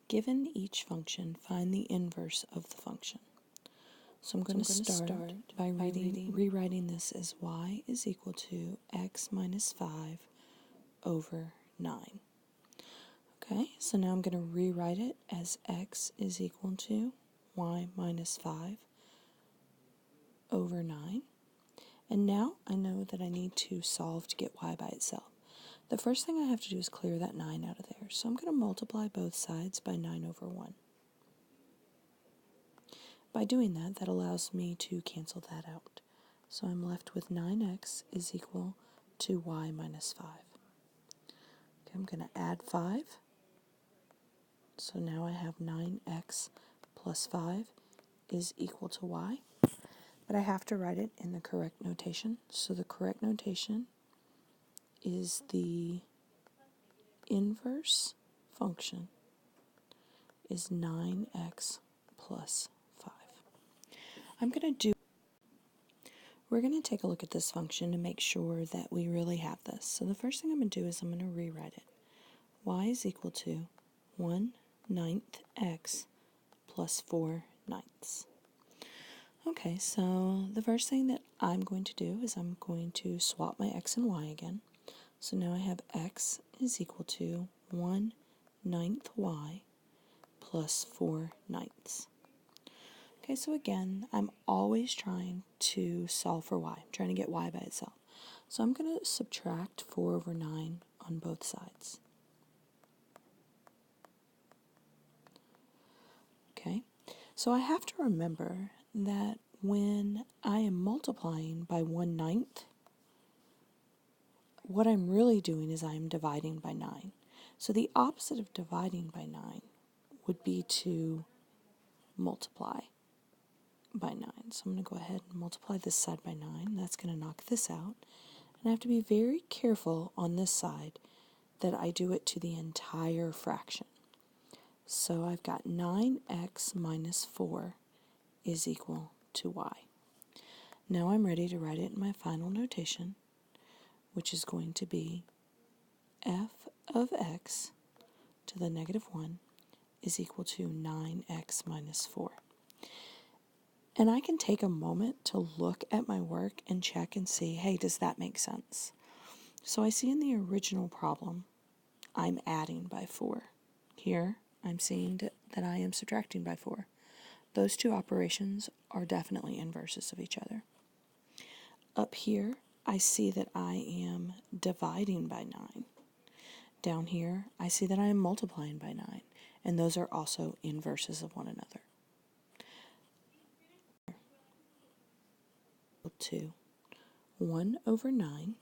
Given each function, find the inverse of the function. So I'm going to start by rewriting this as y is equal to x minus 5 over 9. Okay, so now I'm going to rewrite it as x is equal to y minus 5 over 9. And now I know that I need to solve to get y by itself. The first thing I have to do is clear that 9 out of there. So I'm going to multiply both sides by 9 over 1. By doing that, that allows me to cancel that out. So I'm left with 9x is equal to y minus 5. Okay, I'm going to add 5. So now I have 9x plus 5 is equal to y. But I have to write it in the correct notation. So the correct notation is the inverse function is 9x plus 5. We're going to take a look at this function to make sure that we really have this. So the first thing I'm going to do is I'm going to rewrite it. Y is equal to 1/9 x plus 4/9. Okay, so the first thing that I'm going to do is I'm going to swap my x and y again. So now I have x is equal to 1/9 y plus 4/9. Okay, so again, I'm always trying to solve for y. I'm trying to get y by itself. So I'm going to subtract 4 over 9 on both sides. Okay, so I have to remember that when I am multiplying by 1/9, what I'm really doing is I am dividing by 9. So the opposite of dividing by 9 would be to multiply by 9. So I'm going to go ahead and multiply this side by 9. That's going to knock this out. And I have to be very careful on this side that I do it to the entire fraction. So I've got 9x minus 4 is equal to y. Now I'm ready to write it in my final notation, which is going to be f of x to the negative 1 is equal to 9x minus 4. And I can take a moment to look at my work and check and see, hey, does that make sense? So I see in the original problem, I'm adding by 4. Here, I'm seeing that I am subtracting by 4. Those two operations are definitely inverses of each other. Up here, I see that I am dividing by 9. Down here, I see that I am multiplying by 9, and those are also inverses of one another. 1 over 9